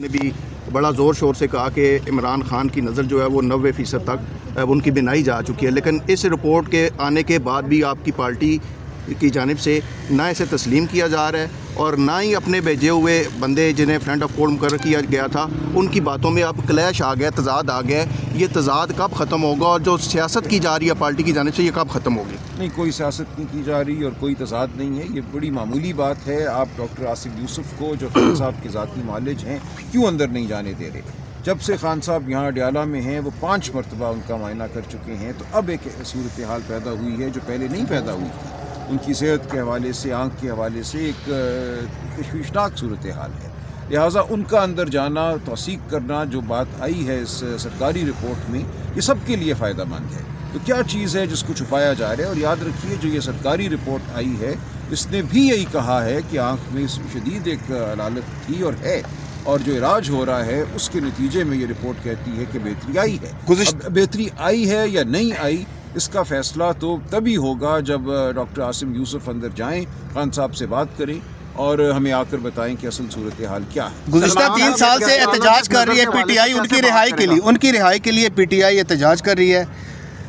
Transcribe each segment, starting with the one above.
نے بھی بڑا زور شور سے کہا کہ عمران خان کی نظر جو ہے وہ 90% تک ان کی بنائی جا چکی ہے، لیکن اس رپورٹ کے آنے کے بعد بھی آپ کی پارٹی کی جانب سے نہ اسے تسلیم کیا جا رہا ہے اور نہ ہی اپنے بھیجے ہوئے بندے جنہیں فرینڈ آف کورٹ مقرر کیا گیا تھا ان کی باتوں میں اب کلیش آ گیا، تضاد آ گیا ہے۔ یہ تضاد کب ختم ہوگا اور جو سیاست کی جا رہی ہے پارٹی کی جانب سے یہ کب ختم ہوگی؟ نہیں، کوئی سیاست نہیں کی جا رہی اور کوئی تضاد نہیں ہے، یہ بڑی معمولی بات ہے۔ آپ ڈاکٹر آصف یوسف کو جو خان صاحب کے ذاتی معالج ہیں کیوں اندر نہیں جانے دے رہے؟ جب سے خان صاحب یہاں اڈیالہ میں ہیں وہ 5 مرتبہ ان کا معائنہ کر چکے ہیں، تو اب ایک صورتحال پیدا ہوئی ہے جو پہلے نہیں پیدا ہوئی تھی۔ ان کی صحت کے حوالے سے، آنکھ کے حوالے سے ایک تشویشناک صورتحال ہے، لہٰذا ان کا اندر جانا، توثیق کرنا جو بات آئی ہے اس سرکاری رپورٹ میں، یہ سب کے لیے فائدہ مند ہے۔ تو کیا چیز ہے جس کو چھپایا جا رہا ہے؟ اور یاد رکھیے جو یہ سرکاری رپورٹ آئی ہے اس نے بھی یہی کہا ہے کہ آنکھ میں شدید ایک علالت تھی اور ہے، اور جو علاج ہو رہا ہے اس کے نتیجے میں یہ رپورٹ کہتی ہے کہ بہتری آئی ہے۔ اب بہتری آئی ہے یا نہیں آئی اس کا فیصلہ تو تبھی ہوگا جب ڈاکٹر آصف یوسف اندر جائیں، خان صاحب سے بات کریں اور ہمیں آ کر بتائیں کہ اصل صورتحال کیا ہے۔ گزشتہ 3 سال سے احتجاج کر رہی ہے پی ٹی آئی ان کی رہائی کے لیے پی ٹی آئی احتجاج کر رہی ہے۔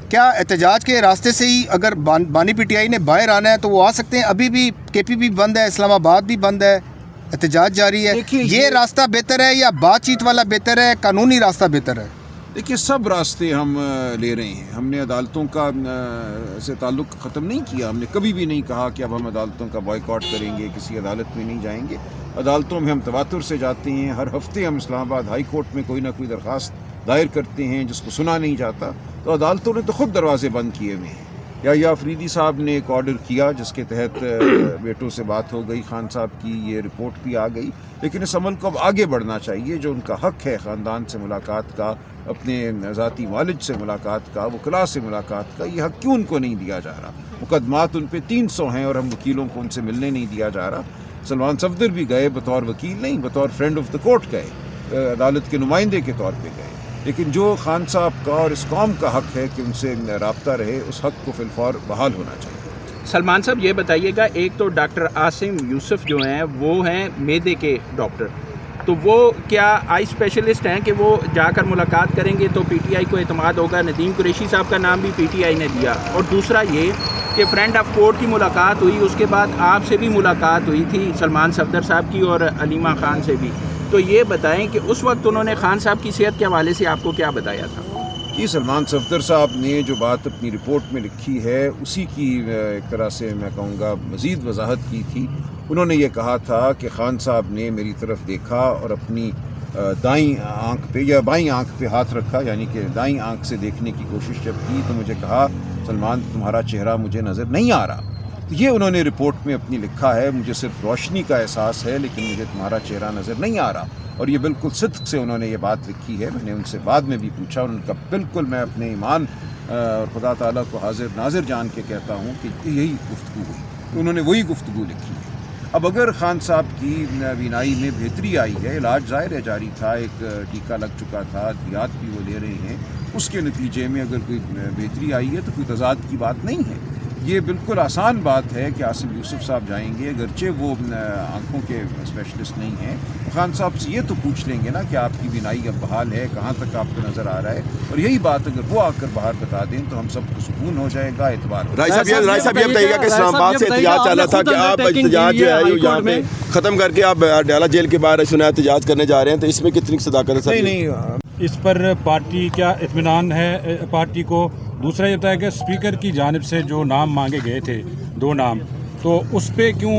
کیا احتجاج کے راستے سے ہی اگر بانی پی ٹی آئی نے باہر آنا ہے تو وہ آ سکتے ہیں؟ ابھی بھی کے پی بھی بند ہے، اسلام آباد بھی بند ہے، احتجاج جاری ہے۔ یہ راستہ بہتر ہے یا بات چیت والا بہتر ہے، قانونی راستہ بہتر ہے؟ دیکھیے، سب راستے ہم لے رہے ہیں۔ ہم نے عدالتوں کا سے تعلق ختم نہیں کیا، ہم نے کبھی بھی نہیں کہا کہ اب ہم عدالتوں کا بائیکاٹ کریں گے، کسی عدالت میں نہیں جائیں گے۔ عدالتوں میں ہم تواتر سے جاتے ہیں، ہر ہفتے ہم اسلام آباد ہائی کورٹ میں کوئی نہ کوئی درخواست دائر کرتے ہیں جس کو سنا نہیں جاتا، تو عدالتوں نے تو خود دروازے بند کیے ہوئے ہیں۔ یا افریدی صاحب نے ایک آرڈر کیا جس کے تحت بیٹوں سے بات ہو گئی، خان صاحب کی یہ رپورٹ بھی آ گئی، لیکن اس عمل کو اب آگے بڑھنا چاہیے۔ جو ان کا حق ہے خاندان سے ملاقات کا، اپنے ذاتی والد سے ملاقات کا، وکلاء سے ملاقات کا، یہ حق کیوں ان کو نہیں دیا جا رہا؟ مقدمات ان پہ 300 ہیں اور ہم وکیلوں کو ان سے ملنے نہیں دیا جا رہا۔ سلمان صفدر بھی گئے، بطور وکیل نہیں، بطور فرینڈ آف دا کورٹ گئے، عدالت کے نمائندے کے طور پہ گئے، لیکن جو خان صاحب کا اور اس قوم کا حق ہے کہ ان سے رابطہ رہے، اس حق کو فی الفور بحال ہونا چاہیے۔ سلمان صاحب یہ بتائیے گا، ایک تو ڈاکٹر آصف یوسف جو ہیں وہ ہیں معدے کے ڈاکٹر، تو وہ کیا آئی اسپیشلسٹ ہیں کہ وہ جا کر ملاقات کریں گے تو پی ٹی آئی کو اعتماد ہوگا؟ ندیم قریشی صاحب کا نام بھی پی ٹی آئی نے دیا۔ اور دوسرا یہ کہ فرینڈ آف کورٹ کی ملاقات ہوئی، اس کے بعد آپ سے بھی ملاقات ہوئی تھی، سلمان صفدر صاحب کی اور علیمہ خان سے بھی، تو یہ بتائیں کہ اس وقت انہوں نے خان صاحب کی صحت کے حوالے سے آپ کو کیا بتایا تھا؟ جی، سلمان صفدر صاحب نے جو بات اپنی رپورٹ میں لکھی ہے اسی کی ایک طرح سے میں کہوں گا مزید وضاحت کی تھی۔ انہوں نے یہ کہا تھا کہ خان صاحب نے میری طرف دیکھا اور اپنی دائیں آنکھ پہ یا بائیں آنکھ پہ ہاتھ رکھا، یعنی کہ دائیں آنکھ سے دیکھنے کی کوشش جب کی تو مجھے کہا، سلمان تمہارا چہرہ مجھے نظر نہیں آ رہا۔ تو یہ انہوں نے رپورٹ میں اپنی لکھا ہے، مجھے صرف روشنی کا احساس ہے لیکن مجھے تمہارا چہرہ نظر نہیں آ رہا، اور یہ بالکل صدق سے انہوں نے یہ بات لکھی ہے۔ میں نے ان سے بعد میں بھی پوچھا، ان کا بالکل میں اپنے ایمان اور خدا تعالیٰ کو حاضر ناظر جان کے کہتا ہوں کہ یہی گفتگو ہوئی، انہوں نے وہی گفتگو لکھی ہے۔ اب اگر خان صاحب کی بینائی میں بہتری آئی ہے، علاج ظاہر ہے جاری تھا، ایک ٹیکہ لگ چکا تھا، ادویات بھی وہ لے رہے ہیں، اس کے نتیجے میں اگر کوئی بہتری آئی ہے تو کوئی تضاد کی بات نہیں ہے۔ یہ بالکل آسان بات ہے کہ آصف یوسف صاحب جائیں گے، اگرچہ وہ آنکھوں کے اسپیشلسٹ نہیں ہیں، خان صاحب سے یہ تو پوچھ لیں گے نا کہ آپ کی بینائی اب بحال ہے، کہاں تک آپ کو نظر آ رہا ہے، اور یہی بات اگر وہ آ کر باہر بتا دیں تو ہم سب کو سکون ہو جائے گا، اعتبار ہو جائے گا۔ رائے صاحب یہ بتائیے گا کہ اسلام آباد سے احتجاج چل رہا تھا کہ آپ احتجاج جو ہے یہاں پہ ختم کر کے آپ اڈیالہ جیل کے باہر سنا احتجاج کرنے جا رہے ہیں، تو اس میں کتنی صداقت ہے؟ نہیں، اس پر پارٹی کیا اطمینان ہے پارٹی کو؟ دوسرا یہ بتایا کہ اسپیکر کی جانب سے جو نام مانگے گئے تھے 2 نام، تو اس پہ کیوں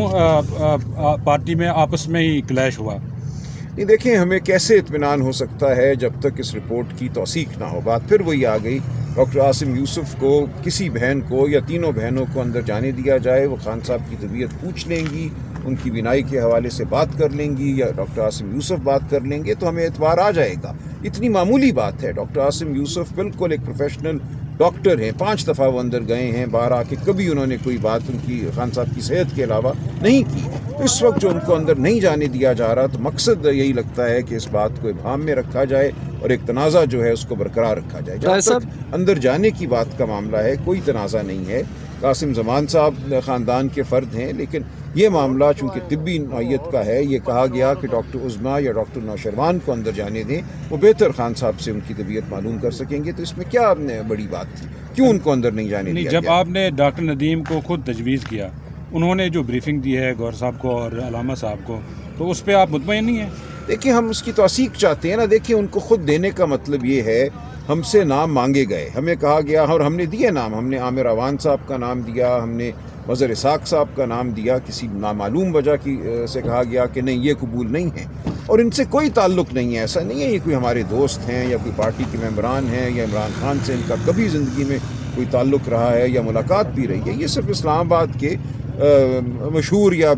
پارٹی میں آپس میں ہی کلیش ہوا؟ نہیں، دیکھیں ہمیں کیسے اطمینان ہو سکتا ہے جب تک اس رپورٹ کی توثیق نہ ہو؟ بات پھر وہی آ گئی، ڈاکٹر آصف یوسف کو کسی بہن کو یا تینوں بہنوں کو اندر جانے دیا جائے، وہ خان صاحب کی طبیعت پوچھ لیں گی، ان کی بینائی کے حوالے سے بات کر لیں گی، یا ڈاکٹر آصف یوسف بات کر لیں گے تو ہمیں اعتبار آ جائے گا۔ اتنی معمولی بات ہے۔ ڈاکٹر آصف یوسف بالکل ایک پروفیشنل ڈاکٹر ہیں، 5 دفعہ وہ اندر گئے ہیں، باہر آ کے کبھی انہوں نے کوئی بات ان کی خان صاحب کی صحت کے علاوہ نہیں کی۔ اس وقت جو ان کو اندر نہیں جانے دیا جا رہا تو مقصد یہی لگتا ہے کہ اس بات کو ابہام میں رکھا جائے اور ایک تنازع جو ہے اس کو برقرار رکھا جائے۔ جہاں تک اندر جانے کی بات کا معاملہ ہے کوئی تنازع نہیں ہے۔ قاسم زمان صاحب خاندان کے فرد ہیں، لیکن یہ معاملہ چونکہ طبی نوعیت کا ہے، یہ کہا گیا کہ ڈاکٹر عظمیٰ یا ڈاکٹر نوشروان کو اندر جانے دیں، وہ بہتر خان صاحب سے ان کی طبیعت معلوم کر سکیں گے، تو اس میں کیا بڑی بات تھی؟ کیوں ان کو اندر نہیں جانے دیا جب گیا؟ آپ نے ڈاکٹر ندیم کو خود تجویز کیا، انہوں نے جو بریفنگ دی ہے گور صاحب کو اور علامہ صاحب کو، تو اس پہ آپ مطمئن نہیں ہیں؟ دیکھیں ہم اس کی توثیق چاہتے ہیں نا. دیکھیں ان کو خود دینے کا مطلب یہ ہے، ہم سے نام مانگے گئے، ہمیں کہا گیا اور ہم نے دیے نام، ہم نے عامر اوان صاحب کا نام دیا، ہم نے مظہر اسحاق صاحب کا نام دیا، کسی نامعلوم وجہ کی سے کہا گیا کہ نہیں یہ قبول نہیں ہے، اور ان سے کوئی تعلق نہیں ہے. ایسا نہیں ہے یہ کوئی ہمارے دوست ہیں یا کوئی پارٹی کے ممبران ہیں یا عمران خان سے ان کا کبھی زندگی میں کوئی تعلق رہا ہے یا ملاقات بھی رہی ہے. یہ صرف اسلام آباد کے مشہور یا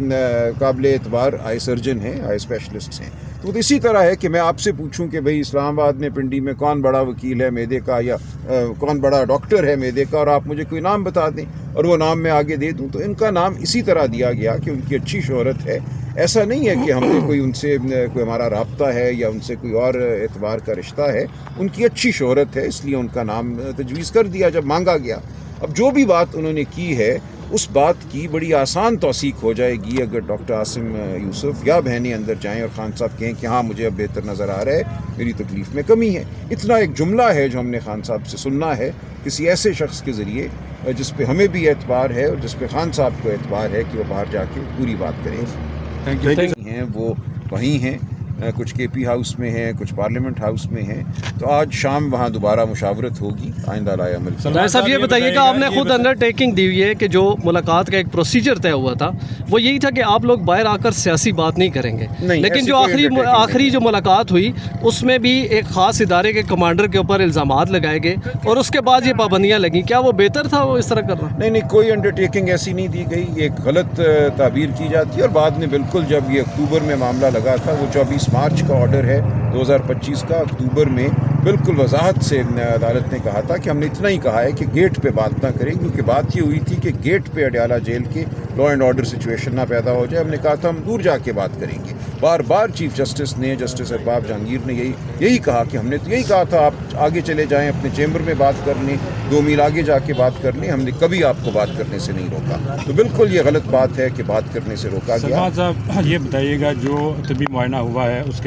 قابل اعتبار آئی سرجن ہیں، آئی اسپیشلسٹ ہیں. تو اسی طرح ہے کہ میں آپ سے پوچھوں کہ بھئی اسلام آباد میں پنڈی میں کون بڑا وکیل ہے معدے کا یا کون بڑا ڈاکٹر ہے معدے کا، اور آپ مجھے کوئی نام بتا دیں اور وہ نام میں آگے دے دوں. تو ان کا نام اسی طرح دیا گیا کہ ان کی اچھی شہرت ہے. ایسا نہیں ہے کہ ہم نے کوئی ان سے کوئی ہمارا رابطہ ہے یا ان سے کوئی اور اعتبار کا رشتہ ہے. ان کی اچھی شہرت ہے، اس لیے ان کا نام تجویز کر دیا جب مانگا گیا. اب جو بھی بات انہوں نے کی ہے اس بات کی بڑی آسان توثیق ہو جائے گی اگر ڈاکٹر عاصم یوسف یا بہنیں اندر جائیں اور خان صاحب کہیں کہ ہاں مجھے اب بہتر نظر آ رہا ہے، میری تکلیف میں کمی ہے. اتنا ایک جملہ ہے جو ہم نے خان صاحب سے سننا ہے کسی ایسے شخص کے ذریعے جس پہ ہمیں بھی اعتبار ہے اور جس پہ خان صاحب کو اعتبار ہے کہ وہ باہر جا کے پوری بات کریں. ہیں وہ وہیں ہیں، کچھ کے پی ہاؤس میں ہیں، کچھ پارلیمنٹ ہاؤس میں ہیں. تو آج شام وہاں دوبارہ مشاورت ہوگی آئندہ لائے عمل. ظاہر صاحب یہ بتائیے کہ آپ نے خود انڈر ٹیکنگ دی ہوئی ہے کہ جو ملاقات کا ایک پروسیجر طے ہوا تھا وہ یہی تھا کہ آپ لوگ باہر آ کر سیاسی بات نہیں کریں گے، لیکن جو آخری جو ملاقات ہوئی اس میں بھی ایک خاص ادارے کے کمانڈر کے اوپر الزامات لگائے گئے اور اس کے بعد یہ پابندیاں لگیں. کیا وہ بہتر تھا وہ اس طرح کرنا؟ نہیں کوئی انڈر ٹیکنگ ایسی نہیں دی گئی. یہ ایک غلط تعبیر کی جاتی ہے اور بعد میں بالکل جب یہ اکتوبر میں معاملہ لگا تھا، وہ 24 مارچ کا آرڈر ہے 2025 کا، اکتوبر میں بالکل وضاحت سے عدالت نے کہا تھا کہ ہم نے اتنا ہی کہا ہے کہ گیٹ پہ بات نہ کریں، کیونکہ بات یہ ہوئی تھی کہ گیٹ پہ اڈیالہ جیل کے لا اینڈ آرڈر سچویشن نہ پیدا ہو جائے. ہم نے کہا تھا ہم دور جا کے بات کریں گے. بار بار چیف جسٹس نے، جسٹس ارباب جہانگیر نے یہی کہا کہ ہم نے تو یہی کہا تھا آپ آگے چلے جائیں اپنے چیمبر میں بات کر لیں، 2 میل آگے جا کے بات کر لیں. ہم نے کبھی آپ کو بات کرنے سے نہیں روکا. تو بالکل یہ غلط بات ہے کہ بات کرنے سے روکا گیا. سلمان صاحب یہ بتائیے گا جو طبی معائنہ ہوا ہے اس کے